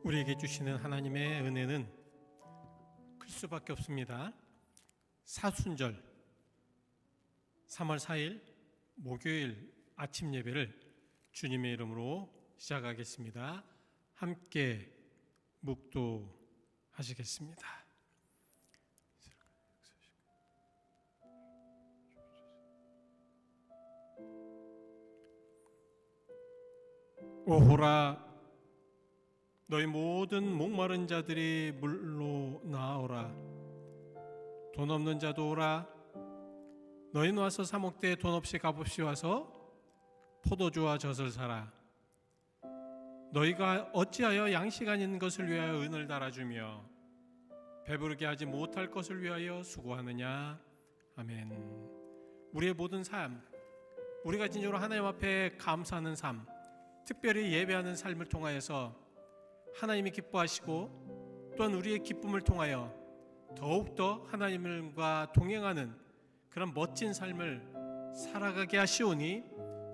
우리에게 주시는 하나님의 은혜는 클 수밖에 없습니다. 사순절 3월 4일 목요일 아침 예배를 주님의 이름으로 시작하겠습니다. 함께 묵도하시겠습니다. 오호라 너희 모든 목마른 자들이 물로 나오라. 돈 없는 자도 오라. 너희는 와서 사목대에 돈 없이 값없이 와서 포도주와 젖을 사라. 너희가 어찌하여 양식 아닌 것을 위하여 은을 달아주며 배부르게 하지 못할 것을 위하여 수고하느냐. 아멘. 우리의 모든 삶, 우리가 진정으로 하나님 앞에 감사하는 삶, 특별히 예배하는 삶을 통하여서 하나님이 기뻐하시고 또한 우리의 기쁨을 통하여 더욱더 하나님과 동행하는 그런 멋진 삶을 살아가게 하시오니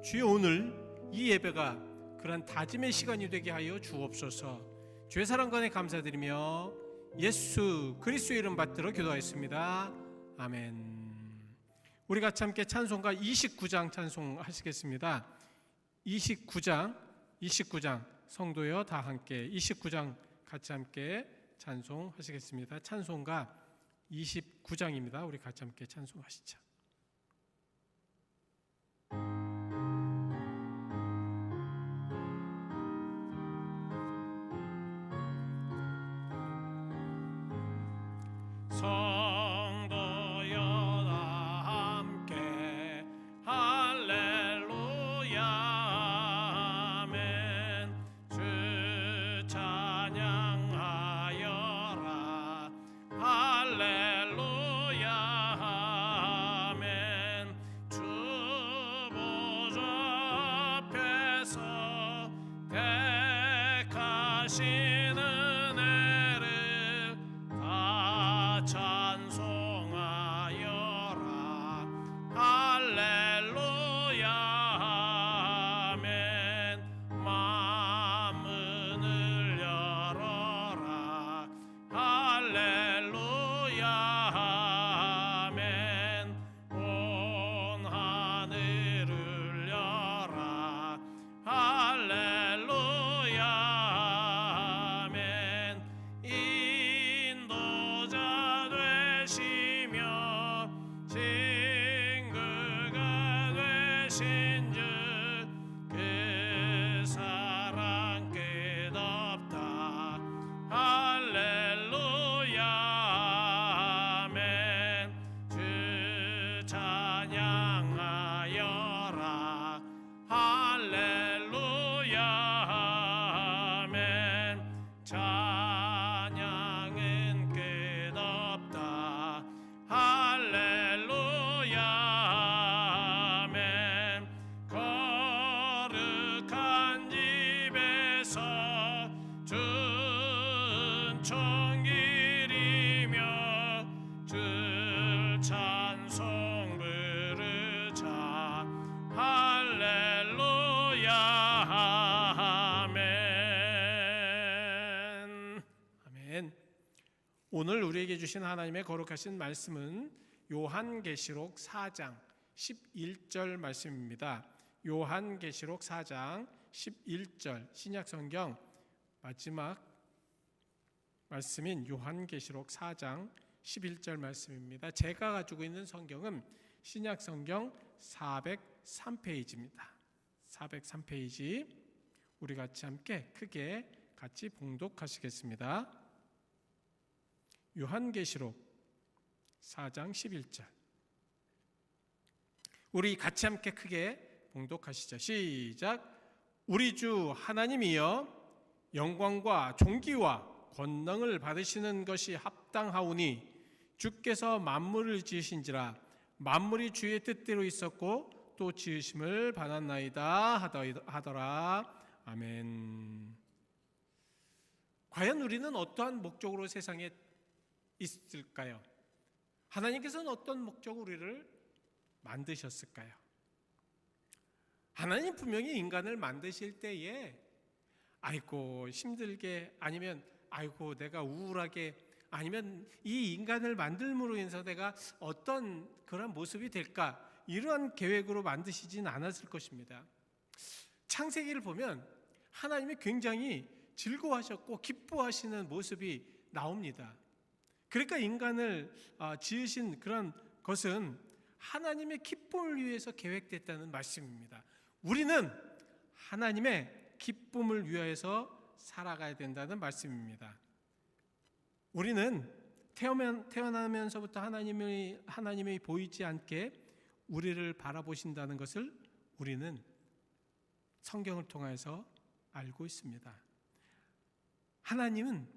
주여 오늘 이 예배가 그런 다짐의 시간이 되게 하여 주옵소서. 주의 사랑 간에 감사드리며 예수 그리스도의 이름 받들어 기도하였습니다. 아멘. 우리 같이 함께 찬송가 29장 찬송하시겠습니다. 29장 성도여 다 함께 29장 같이 함께 찬송하시겠습니다. 찬송가 29장입니다. 우리 같이 함께 찬송하시죠. 성도여 다 함께 할렐루야 오늘 우리에게 주신 하나님의 거룩하신 말씀은 요한계시록 4장 11절 말씀입니다. 요한계시록 4장 11절 신약성경 마지막 말씀인 요한계시록 4장 11절 말씀입니다. 제가 가지고 있는 성경은 신약성경 403페이지입니다. 403페이지 우리 같이 함께 크게 같이 봉독하시겠습니다. 요한계시록 4장 11절 우리 같이 함께 크게 봉독하시죠. 시작. 우리 주 하나님이여 영광과 존귀와 권능을 받으시는 것이 합당하오니 주께서 만물을 지으신지라 만물이 주의 뜻대로 있었고 또 지으심을 받았나이다 하더라. 아멘. 과연 우리는 어떠한 목적으로 세상에 있을까요? 하나님께서는 어떤 목적으로 우리를 만드셨을까요? 하나님 분명히 인간을 만드실 때에 아이고 힘들게, 아니면 아이고 내가 우울하게, 아니면 이 인간을 만들므로 인해서 내가 어떤 그런 모습이 될까, 이러한 계획으로 만드시진 않았을 것입니다. 창세기를 보면 하나님이 굉장히 즐거워하셨고 기뻐하시는 모습이 나옵니다. 그러니까 인간을 지으신 그런 것은 하나님의 기쁨을 위해서 계획됐다는 말씀입니다. 우리는 하나님의 기쁨을 위하여서 살아가야 된다는 말씀입니다. 우리는 태어나면서부터 하나님이 보이지 않게 우리를 바라보신다는 것을 우리는 성경을 통해서 알고 있습니다. 하나님은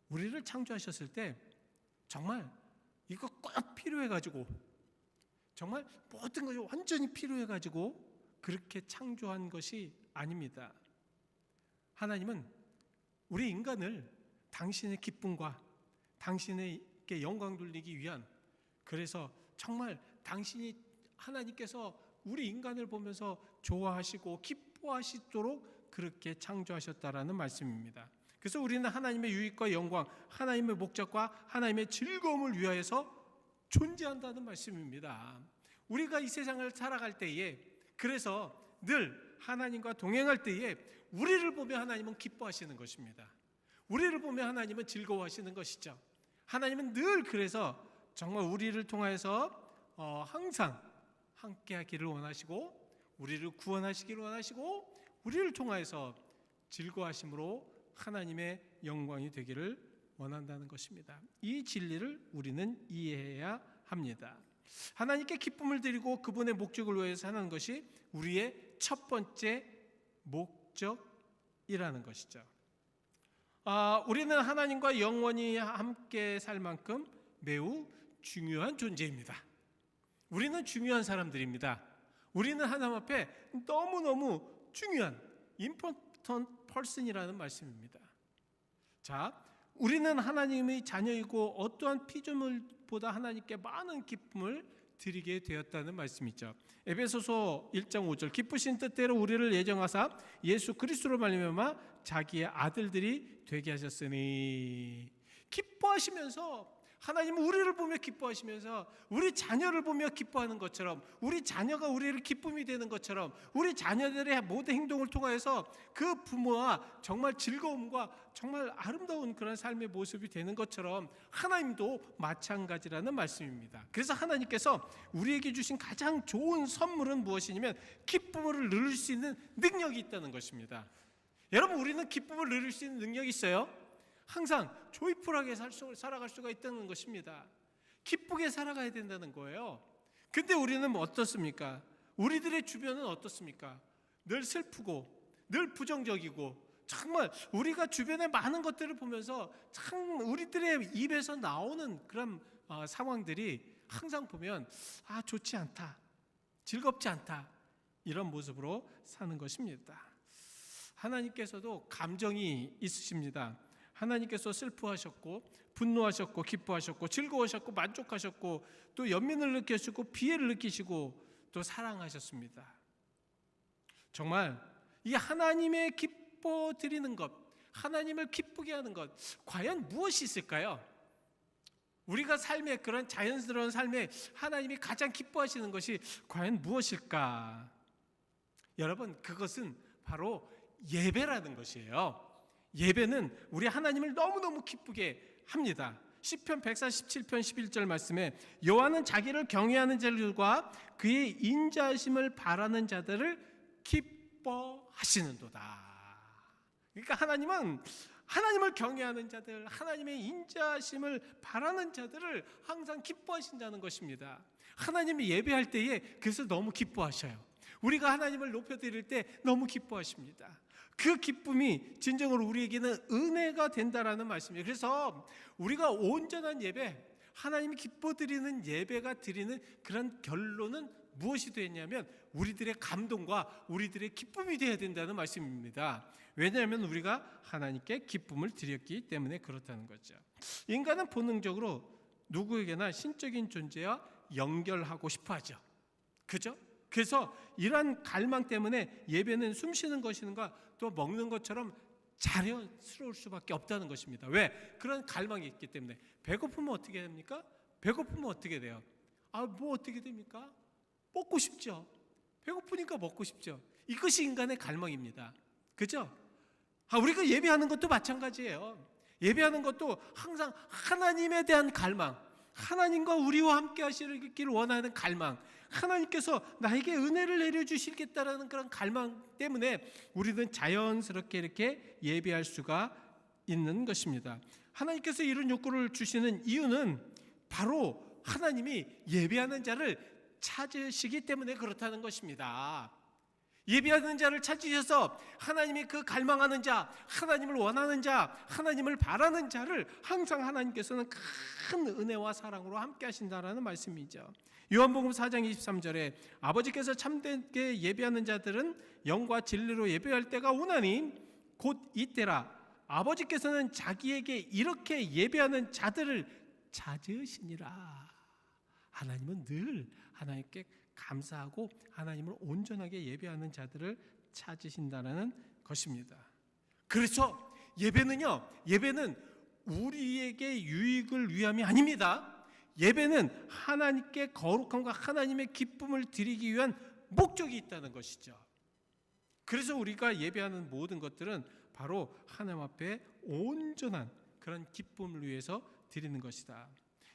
우리를 창조하셨을 때 정말 이거 꼭 필요해가지고, 정말 모든 것이 완전히 필요해가지고 그렇게 창조한 것이 아닙니다. 하나님은 우리 인간을 당신의 기쁨과 당신에게 영광 돌리기 위한, 그래서 정말 하나님께서 우리 인간을 보면서 좋아하시고 기뻐하시도록 그렇게 창조하셨다라는 말씀입니다. 그래서 우리는 하나님의 유익과 영광, 하나님의 목적과 하나님의 즐거움을 위하여서 존재한다는 말씀입니다. 우리가 이 세상을 살아갈 때에, 그래서 늘 하나님과 동행할 때에 우리를 보며 하나님은 기뻐하시는 것입니다. 우리를 보며 하나님은 즐거워하시는 것이죠. 하나님은 늘 그래서 정말 우리를 통하여서 항상 함께하기를 원하시고, 우리를 구원하시기를 원하시고, 우리를 통하여서 즐거워하심으로 하나님의 영광이 되기를 원한다는 것입니다. 이 진리를 우리는 이해해야 합니다. 하나님께 기쁨을 드리고 그분의 목적을 위해서 하는 것이 우리의 첫 번째 목적이라는 것이죠. 우리는 하나님과 영원히 함께 살 만큼 매우 중요한 존재입니다. 우리는 중요한 사람들입니다. 우리는 하나님 앞에 너무너무 중요한 important person이라는 말씀입니다. 자, 우리는 하나님의 자녀이고 어떠한 피조물보다 하나님께 많은 기쁨을 드리게 되었다는 말씀이죠. 에베소서 1장 5절, 기쁘신 뜻대로 우리를 예정하사 예수 그리스도로 말미암아 자기의 아들들이 되게 하셨으니, 기뻐하시면서 하나님은 우리를 보며 기뻐하시면서 우리 자녀를 보며 기뻐하는 것처럼, 우리 자녀가 우리를 기쁨이 되는 것처럼, 우리 자녀들의 모든 행동을 통하여서 그 부모와 정말 즐거움과 정말 아름다운 그런 삶의 모습이 되는 것처럼 하나님도 마찬가지라는 말씀입니다. 그래서 하나님께서 우리에게 주신 가장 좋은 선물은 무엇이냐면 기쁨을 누릴 수 있는 능력이 있다는 것입니다. 여러분, 우리는 기쁨을 누릴 수 있는 능력이 있어요. 항상 조이풀하게 살아갈 수가 있다는 것입니다. 기쁘게 살아가야 된다는 거예요. 근데 우리는 어떻습니까? 우리들의 주변은 어떻습니까? 늘 슬프고 늘 부정적이고, 정말 우리가 주변에 많은 것들을 보면서 참 우리들의 입에서 나오는 그런 상황들이 항상 보면 좋지 않다, 즐겁지 않다, 이런 모습으로 사는 것입니다. 하나님께서도 감정이 있으십니다. 하나님께서 슬퍼하셨고 분노하셨고 기뻐하셨고 즐거워하셨고 만족하셨고 또 연민을 느끼시고 비애를 느끼시고 또 사랑하셨습니다. 정말 이 하나님의 기뻐 드리는 것, 하나님을 기쁘게 하는 것, 과연 무엇이 있을까요? 우리가 삶의 그런 자연스러운 삶에 하나님이 가장 기뻐하시는 것이 과연 무엇일까? 여러분, 그것은 바로 예배라는 것이에요. 예배는 우리 하나님을 너무너무 기쁘게 합니다. 시편 147편 11절 말씀에 여호와는 자기를 경외하는 자들과 그의 인자하심을 바라는 자들을 기뻐하시는도다. 그러니까 하나님은 하나님을 경외하는 자들, 하나님의 인자하심을 바라는 자들을 항상 기뻐하신다는 것입니다. 하나님이 예배할 때에 그래서 너무 기뻐하셔요. 우리가 하나님을 높여드릴 때 너무 기뻐하십니다. 그 기쁨이 진정으로 우리에게는 은혜가 된다라는 말씀이에요. 그래서 우리가 온전한 예배, 하나님이 기뻐드리는 예배가 드리는 그런 결론은 무엇이 되냐면 우리들의 감동과 우리들의 기쁨이 되어야 된다는 말씀입니다. 왜냐하면 우리가 하나님께 기쁨을 드렸기 때문에 그렇다는 거죠. 인간은 본능적으로 누구에게나 신적인 존재와 연결하고 싶어 하죠. 그죠? 그래서 이러한 갈망 때문에 예배는 숨쉬는 것인가 또 먹는 것처럼 자연스러울 수밖에 없다는 것입니다. 왜? 그런 갈망이 있기 때문에. 배고프면 어떻게 됩니까? 배고프면 어떻게 돼요? 뭐 어떻게 됩니까? 먹고 싶죠. 배고프니까 먹고 싶죠. 이것이 인간의 갈망입니다. 그죠? 우리가 예배하는 것도 마찬가지예요. 예배하는 것도 항상 하나님에 대한 갈망, 하나님과 우리와 함께 하시기를 원하는 갈망, 하나님께서 나에게 은혜를 내려주시겠다라는 그런 갈망 때문에 우리는 자연스럽게 이렇게 예배할 수가 있는 것입니다. 하나님께서 이런 욕구를 주시는 이유는 바로 하나님이 예배하는 자를 찾으시기 때문에 그렇다는 것입니다. 예배하는 자를 찾으셔서 하나님이 그 갈망하는 자, 하나님을 원하는 자, 하나님을 바라는 자를 항상 하나님께서는 큰 은혜와 사랑으로 함께 하신다라는 말씀이죠. 요한복음 4장 23절에 아버지께서 참되게 예배하는 자들은 영과 진리로 예배할 때가 오나니 곧 이때라. 아버지께서는 자기에게 이렇게 예배하는 자들을 찾으시니라. 하나님은 늘 하나님께 감사하고 하나님을 온전하게 예배하는 자들을 찾으신다는 것입니다. 그래서 예배는 우리에게 유익을 위함이 아닙니다. 예배는 하나님께 거룩함과 하나님의 기쁨을 드리기 위한 목적이 있다는 것이죠. 그래서 우리가 예배하는 모든 것들은 바로 하나님 앞에 온전한 그런 기쁨을 위해서 드리는 것이다.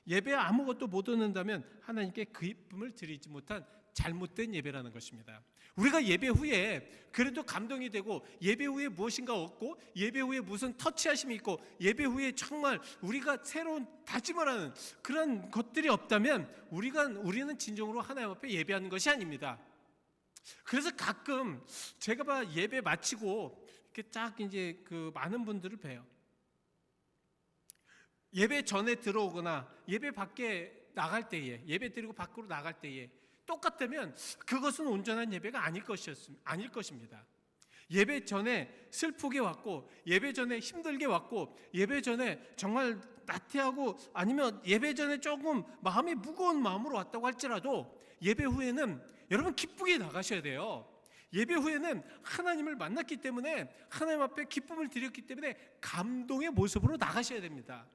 예배에 아무것도 못 얻는다면 하나님께 그 기쁨을 드리지 못한 잘못된 예배라는 것입니다. 우리가 예배 후에 그래도 감동이 되고 예배 후에 무엇인가 얻고 예배 후에 무슨 터치하심이 있고 예배 후에 정말 우리가 새로운 다짐을 하는 그런 것들이 없다면 우리는 진정으로 하나님 앞에 예배하는 것이 아닙니다. 그래서 가끔 제가 예배 마치고 이렇게 딱 이제 그 많은 분들을 봬요. 예배 전에 들어오거나 예배 밖에 나갈 때에, 예배 드리고 밖으로 나갈 때에 똑같다면 그것은 온전한 예배가 아닐 것입니다. 예배 전에 슬프게 왔고, 예배 전에 힘들게 왔고, 예배 전에 정말 나태하고, 아니면 예배 전에 조금 마음이 무거운 마음으로 왔다고 할지라도 예배 후에는 여러분 기쁘게 나가셔야 돼요. 예배 후에는 하나님을 만났기 때문에, 하나님 앞에 기쁨을 드렸기 때문에 감동의 모습으로 나가셔야 됩니다.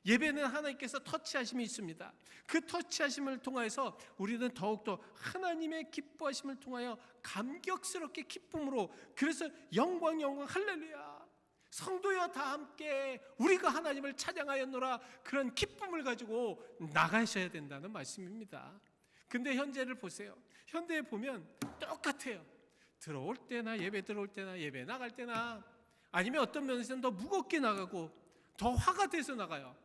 예배는 하나님께서 터치하심이 있습니다. 그 터치하심을 통해서 우리는 더욱더 하나님의 기뻐하심을 통하여 감격스럽게 기쁨으로, 그래서 영광 할렐루야 성도여 다 함께 우리가 하나님을 찬양하였노라, 그런 기쁨을 가지고 나가셔야 된다는 말씀입니다. 근데 현재를 보세요. 현대에 보면 똑같아요. 들어올 때나 예배 들어올 때나 예배 나갈 때나, 아니면 어떤 면에서는 더 무겁게 나가고 더 화가 돼서 나가요.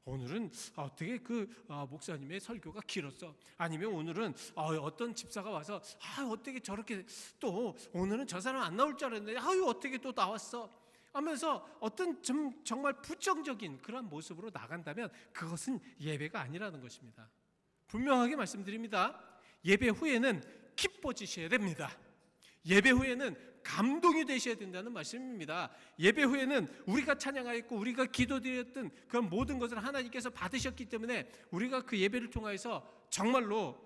오늘은 어떻게 목사님의 설교가 길었어. 아니면 오늘은 어떤 집사가 와서 어떻게 저렇게, 또 오늘은 저 사람 안 나올 줄 알았는데 어떻게 또 나왔어 하면서 어떤 정말 부정적인 그런 모습으로 나간다면 그것은 예배가 아니라는 것입니다. 분명하게 말씀드립니다. 예배 후에는 기뻐지셔야 됩니다. 예배 후에는 감동이 되셔야 된다는 말씀입니다. 예배 후에는 우리가 찬양하였고 우리가 기도드렸던 그런 모든 것을 하나님께서 받으셨기 때문에 우리가 그 예배를 통해서 정말로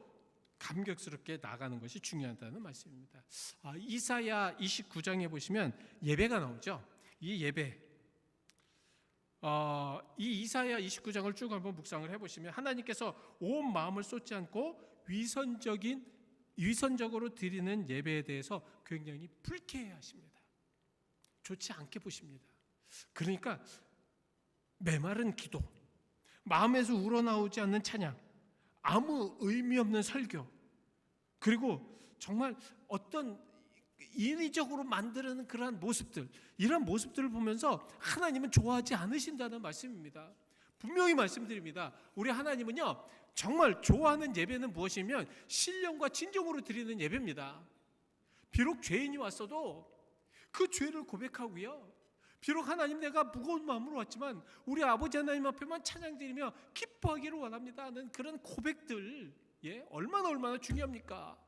감격스럽게 나가는 것이 중요하다는 말씀입니다. 이사야 29장에 보시면 예배가 나오죠. 이 예배, 이 이사야 29장을 쭉 한번 묵상을 해보시면 하나님께서 온 마음을 쏟지 않고 위선적으로 드리는 예배에 대해서 굉장히 불쾌해하십니다. 좋지 않게 보십니다. 그러니까 메마른 기도, 마음에서 우러나오지 않는 찬양, 아무 의미 없는 설교, 그리고 정말 어떤 인위적으로 만드는 그러한 모습들, 이런 모습들을 보면서 하나님은 좋아하지 않으신다는 말씀입니다. 분명히 말씀드립니다. 우리 하나님은요, 정말 좋아하는 예배는 무엇이면 신령과 진정으로 드리는 예배입니다. 비록 죄인이 왔어도 그 죄를 고백하고요, 비록 하나님 내가 무거운 마음으로 왔지만 우리 아버지 하나님 앞에만 찬양드리며 기뻐하기를 원합니다 하는 그런 고백들, 얼마나 중요합니까?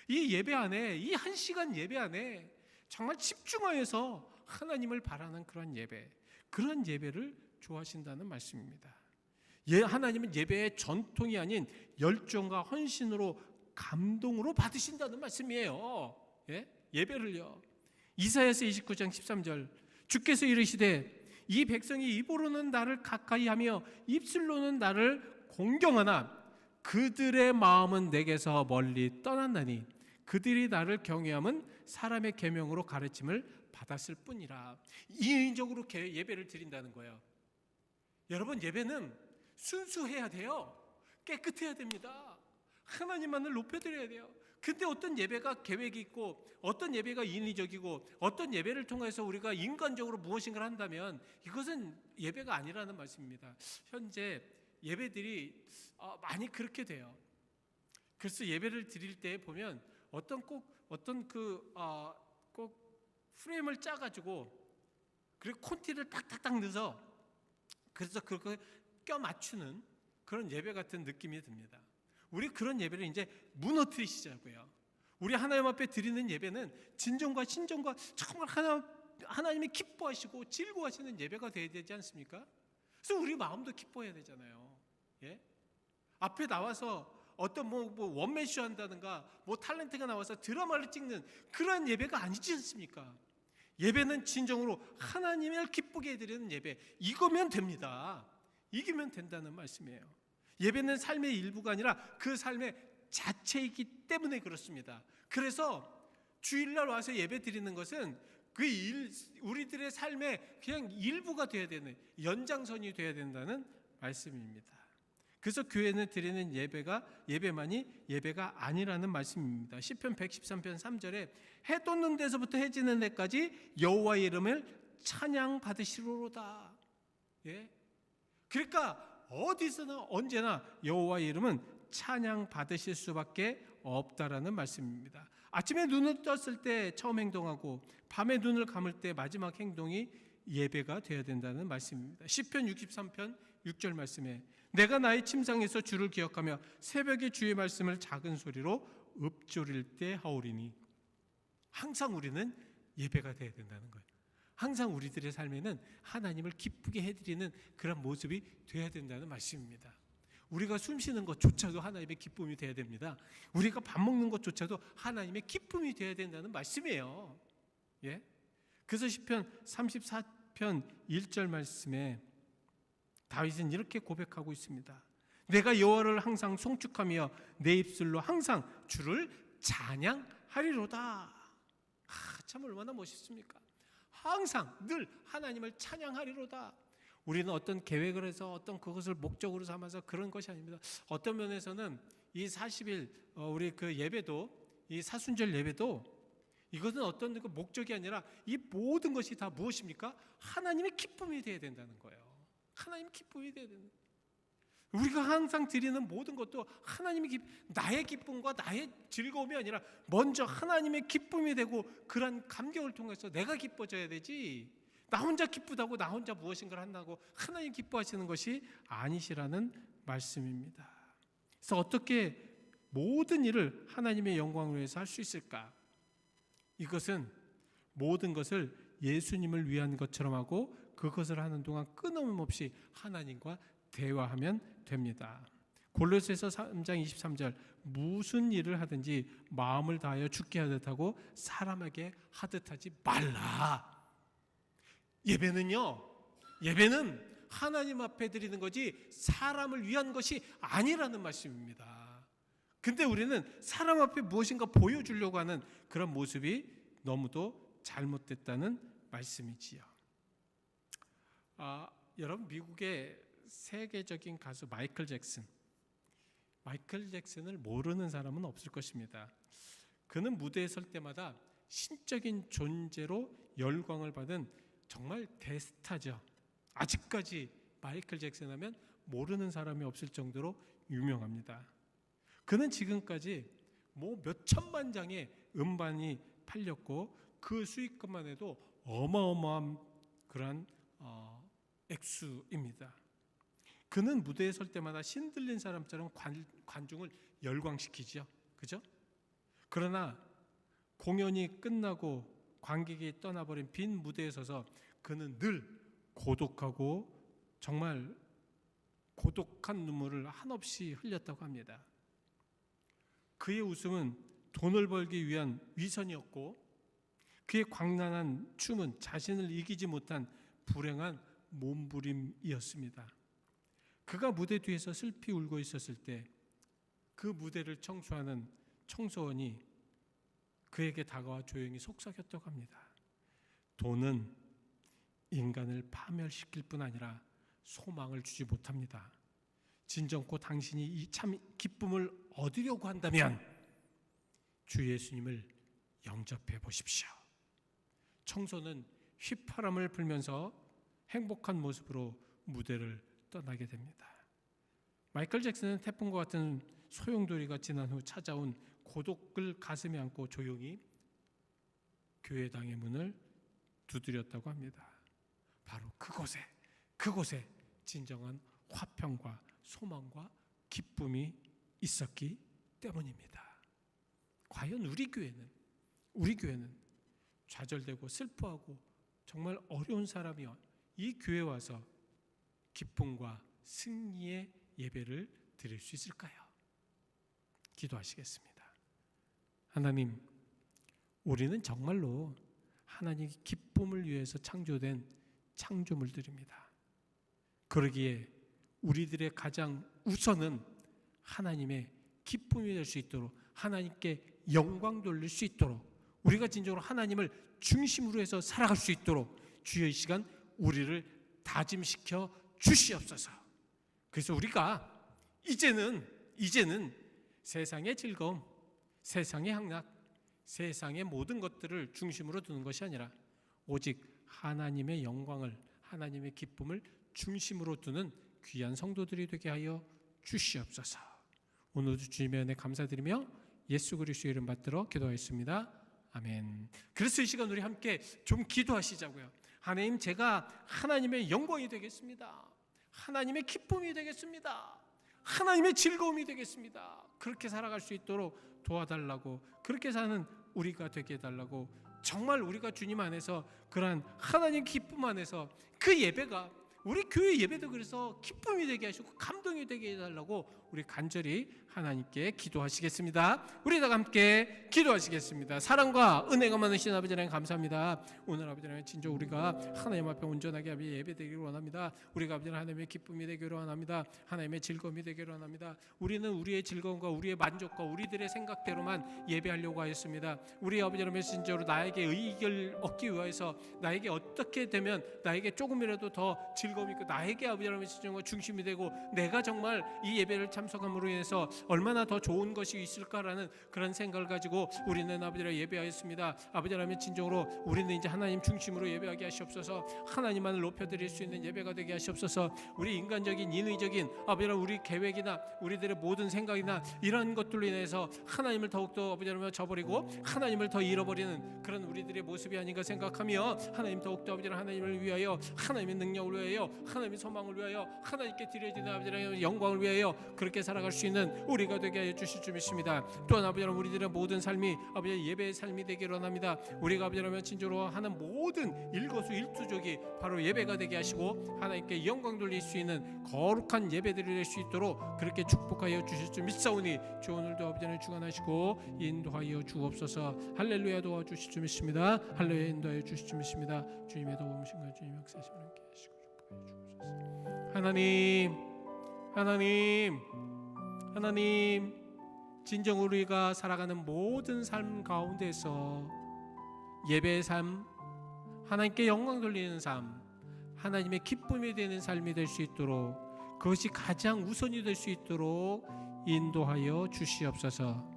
이 예배 안에, 이 1시간 예배 안에 정말 집중하여서 하나님을 바라는 그런 예배, 그런 예배를 좋아하신다는 말씀입니다. 하나님은 예배의 전통이 아닌 열정과 헌신으로, 감동으로 받으신다는 말씀이에요. 예배를요. 이사야서 29장 13절, 주께서 이르시되 이 백성이 입으로는 나를 가까이하며 입술로는 나를 공경하나 그들의 마음은 내게서 멀리 떠났나니 그들이 나를 경외함은 사람의 계명으로 가르침을 받았을 뿐이라. 인위적으로 예배를 드린다는 거예요. 여러분, 예배는 순수해야 돼요. 깨끗해야 됩니다. 하나님만을 높여드려야 돼요. 근데 어떤 예배가 계획이 있고 어떤 예배가 인위적이고 어떤 예배를 통해서 우리가 인간적으로 무엇인가를 한다면 이것은 예배가 아니라는 말씀입니다. 현재 예배들이 많이 그렇게 돼요. 그래서 예배를 드릴 때 보면 꼭 프레임을 짜가지고 그리고 콘티를 딱딱딱 넣어서 그래서 그걸 껴 맞추는 그런 예배 같은 느낌이 듭니다. 우리 그런 예배를 이제 무너뜨리시자고요. 우리 하나님 앞에 드리는 예배는 진정과 신정과 정말 하나님이 기뻐하시고 즐거워하시는 예배가 되어야 되지 않습니까? 그래서 우리 마음도 기뻐해야 되잖아요. 예? 앞에 나와서 어떤 뭐 원맨쇼 한다든가 뭐 탤런트가 나와서 드라마를 찍는 그런 예배가 아니지 않습니까? 예배는 진정으로 하나님을 기쁘게 해드리는 예배, 이거면 됩니다. 이기면 된다는 말씀이에요. 예배는 삶의 일부가 아니라 그 삶의 자체이기 때문에 그렇습니다. 그래서 주일날 와서 예배 드리는 것은 우리들의 삶의 그냥 일부가 되어야 되는, 연장선이 되어야 된다는 말씀입니다. 그래서 교회는 드리는 예배만이 예배가 아니라는 말씀입니다. 시편 113편 3절에 해 돋는 데서부터 해 지는 데까지 여호와의 이름을 찬양 받으시로다. 예? 그러니까 어디서나 언제나 여호와의 이름은 찬양 받으실 수밖에 없다라는 말씀입니다. 아침에 눈을 떴을 때 처음 행동하고 밤에 눈을 감을 때 마지막 행동이 예배가 되어야 된다는 말씀입니다. 시편 63편 6절 말씀에 내가 나의 침상에서 주를 기억하며 새벽에 주의 말씀을 작은 소리로 읊조릴 때 하오리니. 항상 우리는 예배가 되어야 된다는 거예요. 항상 우리들의 삶에는 하나님을 기쁘게 해드리는 그런 모습이 되어야 된다는 말씀입니다. 우리가 숨 쉬는 것조차도 하나님의 기쁨이 되어야 됩니다. 우리가 밥 먹는 것조차도 하나님의 기쁨이 되어야 된다는 말씀이에요. 예? 그래서 시편 34편 1절 말씀에 다윗은 이렇게 고백하고 있습니다. 내가 여호와를 항상 송축하며 내 입술로 항상 주를 찬양하리로다. 참 얼마나 멋있습니까? 항상 늘 하나님을 찬양하리로다. 우리는 어떤 계획을 해서 어떤 그것을 목적으로 삼아서 그런 것이 아닙니다. 어떤 면에서는 이 40일 우리 그 예배도, 이 사순절 예배도 이것은 어떤 그 목적이 아니라 이 모든 것이 다 무엇입니까? 하나님의 기쁨이 되어야 된다는 거예요. 하나님의 기쁨이 되어야 된다. 우리가 항상 드리는 모든 것도 하나님의 나의 기쁨과 나의 즐거움이 아니라 먼저 하나님의 기쁨이 되고 그런 감격을 통해서 내가 기뻐져야 되지, 나 혼자 기쁘다고 나 혼자 무엇인가를 한다고 하나님 기뻐하시는 것이 아니시라는 말씀입니다. 그래서 어떻게 모든 일을 하나님의 영광을 위해서 할 수 있을까? 이것은 모든 것을 예수님을 위한 것처럼 하고 그것을 하는 동안 끊임없이 하나님과 대화하면 됩니다. 골로새서 3장 23절 무슨 일을 하든지 마음을 다하여 주께 하듯 하고 사람에게 하듯 하지 말라. 예배는 하나님 앞에 드리는 거지 사람을 위한 것이 아니라는 말씀입니다. 근데 우리는 사람 앞에 무엇인가 보여주려고 하는 그런 모습이 너무도 잘못됐다는 말씀이지요. 여러분, 미국의 세계적인 가수 마이클 잭슨을 모르는 사람은 없을 것입니다. 그는 무대에 설 때마다 신적인 존재로 열광을 받은 정말 대스타죠. 아직까지 마이클 잭슨 하면 모르는 사람이 없을 정도로 유명합니다. 그는 지금까지 몇 천만 장의 음반이 팔렸고 그 수익금만 해도 어마어마한 그런 액수입니다. 그는 무대에 설 때마다 신들린 사람처럼 관중을 열광시키죠. 그죠? 그러나 공연이 끝나고 관객이 떠나버린 빈 무대에 서서 그는 늘 고독하고 정말 고독한 눈물을 한없이 흘렸다고 합니다. 그의 웃음은 돈을 벌기 위한 위선이었고 그의 광란한 춤은 자신을 이기지 못한 불행한 몸부림이었습니다. 그가 무대 뒤에서 슬피 울고 있었을 때 그 무대를 청소하는 청소원이 그에게 다가와 조용히 속삭였다고 합니다. 돈은 인간을 파멸시킬 뿐 아니라 소망을 주지 못합니다. 진정코 당신이 이 참 기쁨을 얻으려고 한다면 주 예수님을 영접해 보십시오. 청소는 휘파람을 불면서 행복한 모습으로 무대를 떠나게 됩니다. 마이클 잭슨은 태풍과 같은 소용돌이가 지난 후 찾아온 고독을 가슴에 안고 조용히 교회당의 문을 두드렸다고 합니다. 바로 그곳에 진정한 화평과 소망과 기쁨이 있었기 때문입니다. 과연 우리 교회는 좌절되고 슬퍼하고 정말 어려운 사람이요, 이 교회에 와서 기쁨과 승리의 예배를 드릴 수 있을까요? 기도하시겠습니다. 하나님, 우리는 정말로 하나님의 기쁨을 위해서 창조된 창조물들입니다. 그러기에 우리들의 가장 우선은 하나님의 기쁨이 될 수 있도록, 하나님께 영광 돌릴 수 있도록, 우리가 진정으로 하나님을 중심으로 해서 살아갈 수 있도록 주여 이 시간 우리를 다짐시켜 주시옵소서. 그래서 우리가 이제는 세상의 즐거움, 세상의 향락, 세상의 모든 것들을 중심으로 두는 것이 아니라 오직 하나님의 영광을, 하나님의 기쁨을 중심으로 두는 귀한 성도들이 되게 하여 주시옵소서. 오늘도 주님의 은혜 감사드리며 예수 그리스도의 이름 받들어 기도하였습니다. 아멘. 그래서 이 시간 우리 함께 좀 기도하시자고요. 하나님, 제가 하나님의 영광이 되겠습니다. 하나님의 기쁨이 되겠습니다. 하나님의 즐거움이 되겠습니다. 그렇게 살아갈 수 있도록 도와달라고, 그렇게 사는 우리가 되게 해달라고, 정말 우리가 주님 안에서 그러한 하나님 기쁨 안에서 그 예배가, 우리 교회 예배도 그래서 기쁨이 되게 하시고 감동이 되게 해달라고 우리 간절히 하나님께 기도하시겠습니다. 우리 다 함께 기도하시겠습니다. 사랑과 은혜가 많으신 아버지 하나님 감사합니다. 오늘 아버지 하나님 진짜 우리가 하나님 앞에 온전하게 예배되기를 원합니다. 우리가 아버지 하나님의 기쁨이 되기를 원합니다. 하나님의 즐거움이 되기를 원합니다. 우리는 우리의 즐거움과 우리의 만족과 우리들의 생각대로만 예배하려고 하였습니다. 우리 아버지 하나님 진짜로 나에게 의익을 얻기 위해서, 나에게 어떻게 되면 나에게 조금이라도 더 즐거움이 있고 나에게 아버지 하나님 진정한 중심이 되고 내가 정말 이 예배를 참석함으로 인해서 얼마나 더 좋은 것이 있을까라는 그런 생각을 가지고 우리는 아버지를 예배하였습니다. 아버지 하나님 진정으로 우리는 이제 하나님 중심으로 예배하게 하시옵소서. 하나님만을 높여드릴 수 있는 예배가 되게 하시옵소서. 우리 인간적인 인위적인 아버지 하나님 우리 계획이나 우리들의 모든 생각이나 이런 것들로 인해서 하나님을 더욱더 아버지 하나님 저버리고 하나님을 더 잃어버리는 그런 우리들의 모습이 아닌가 생각하며 하나님 더욱더 아버지 하나님을 위하여, 하나님의 능력을 위하여, 하나님의 소망을 위하여, 하나님께 드려지는 아버지 하나님의 영광을 위하여 그렇게 살아갈 수 있는 우리가 되게 하여 주실 줄 믿습니다. 또한 아버지 하나님 우리들의 모든 삶이 아버지 예배의 삶이 되기를 원합니다. 우리가 아버지 하나님 진정으로 하는 모든 일거수일투족이 바로 예배가 되게 하시고 하나님께 영광 돌릴 수 있는 거룩한 예배들이 될 수 있도록 그렇게 축복하여 주실 줄 믿사오니 주 오늘도 아버지 하나님 주관하시고 인도하여 주옵소서. 할렐루야 도와주실 줄 믿습니다. 할렐루야 인도하여 주실 줄 믿습니다. 주님의 도움이신가 주님의 역사심을 함께 하시고 축복하여 주옵소서. 하나님 진정 우리가 살아가는 모든 삶 가운데서 예배의 삶, 하나님께 영광 돌리는 삶, 하나님의 기쁨이 되는 삶이 될 수 있도록, 그것이 가장 우선이 될 수 있도록 인도하여 주시옵소서.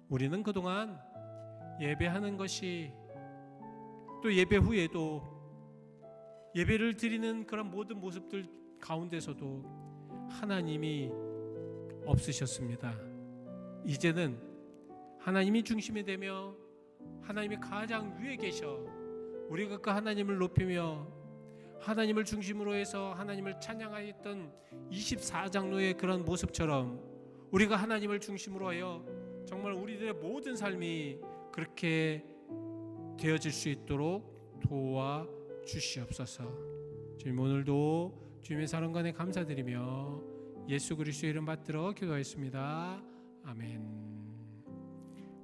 우리는 그동안 예배하는 것이, 또 예배 후에도 예배를 드리는 그런 모든 모습들 가운데서도 하나님이 없으셨습니다. 이제는 하나님이 중심이 되며 하나님이 가장 위에 계셔 우리가 그 하나님을 높이며 하나님을 중심으로 해서 하나님을 찬양하였던 24장로의 그런 모습처럼 우리가 하나님을 중심으로 하여 정말 우리들의 모든 삶이 그렇게 되어질 수 있도록 도와주시옵소서. 주님 오늘도 주님의 사랑과 은혜 감사드리며 예수 그리스도의 이름 받들어 기도하였습니다. 아멘.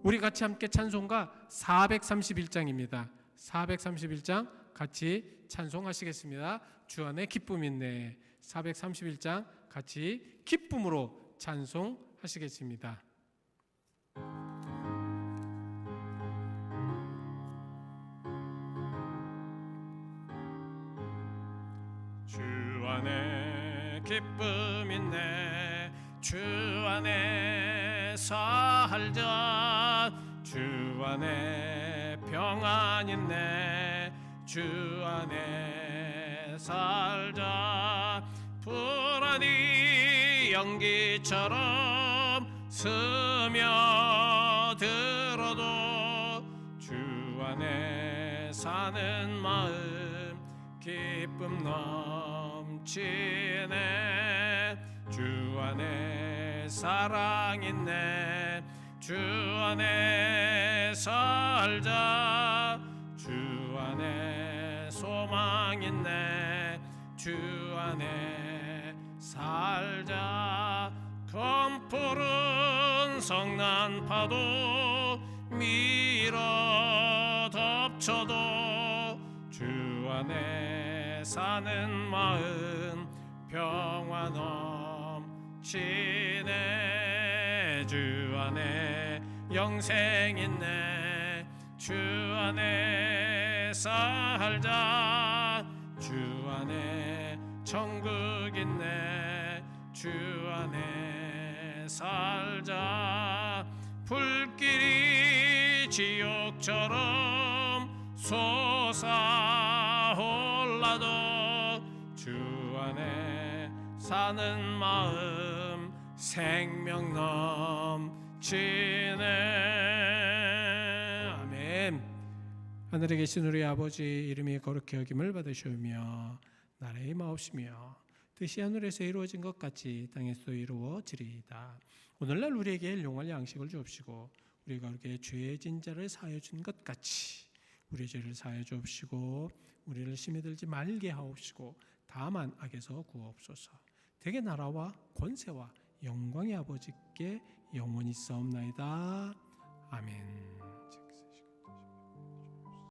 우리 같이 함께 찬송가 431장입니다. 431장 같이 찬송하시겠습니다. 주 안에 기쁨이 있네. 431장 같이 기쁨으로 찬송하시겠습니다. 주 안에 기쁨 있네. 주 안에 살자. 주 안에 평안 있네. 주 안에 살자. 불안이 연기처럼 스며들어도 주 안에 사는 마음 기쁨 넘치네. 주 안에 사랑 있네. 주 안에 살자. 주 안에 소망 있네. 주 안에 살자. 검푸른 성난파도 밀어 덮쳐도 주 안에 사는 마음 평화 넘치네. 주 안에 영생 있네. 주 안에 살자. 주 안에 천국 있네. 주 안에 살자. 불길이 지옥처럼 솟아올라도 주 안에 사는 마음 생명 넘치네. 아멘. 하늘에 계신 우리 아버지 이름이 거룩히 여김을 받으시오며 나라의 마옵시며 뜻이 하늘에서 이루어진 것 같이 땅에서도 이루어지리이다. 오늘날 우리에게 일용할 양식을 주옵시고 우리가 우리에게 죄의 진자를 사하여 준 것 같이 우리 죄를 사하여 주옵시고 우리를 심히 들지 말게 하옵시고 다만 악에서 구하옵소서. 대개 나라와 권세와 영광의 아버지께 영원히 있사옵나이다. 아멘.